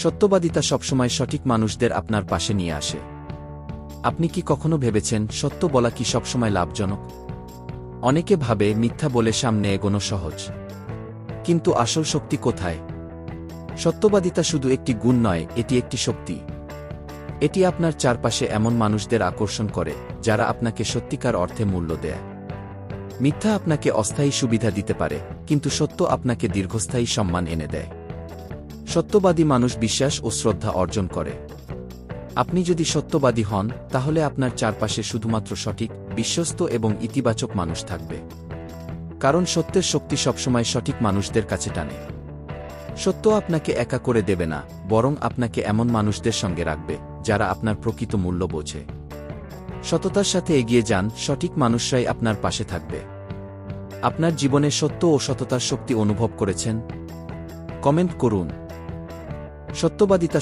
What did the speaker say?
সত্যবাদিতা সবসময় সঠিক মানুষদের আপনার পাশে নিয়ে আসে। আপনি কি কখনো ভেবেছেন সত্য বলা কি সবসময় লাভজনক? অনেকে ভাবে মিথ্যা বলে সামনে এগোনো সহজ, কিন্তু আসল শক্তি কোথায়? সত্যবাদিতা শুধু একটি গুণ নয়, এটি একটি শক্তি। এটি আপনার চারপাশে এমন মানুষদের আকর্ষণ করে যারা আপনাকে সত্যিকার অর্থে মূল্য দেয়। মিথ্যা আপনাকে অস্থায়ী সুবিধা দিতে পারে, কিন্তু সত্য আপনাকে দীর্ঘস্থায়ী সম্মান এনে দেয়। সত্যবাদী মানুষ বিশ্বাস ও শ্রদ্ধা অর্জন করে। আপনি যদি সত্যবাদী হন, তাহলে আপনার চারপাশে শুধুমাত্র সঠিক, বিশ্বস্ত এবং ইতিবাচক মানুষ থাকবে। কারণ সত্যের শক্তি সবসময় সঠিক মানুষদের কাছে টানে। সত্য আপনাকে একা করে দেবে না, বরং আপনাকে এমন মানুষদের সঙ্গে রাখবে যারা আপনার প্রকৃত মূল্য বোঝে। সততার সাথে এগিয়ে যান, সঠিক মানুষরাই আপনার পাশে থাকবে। আপনার জীবনে সত্য ও সততার শক্তি অনুভব করেছেন? কমেন্ট করুন। সত্যবাদিতা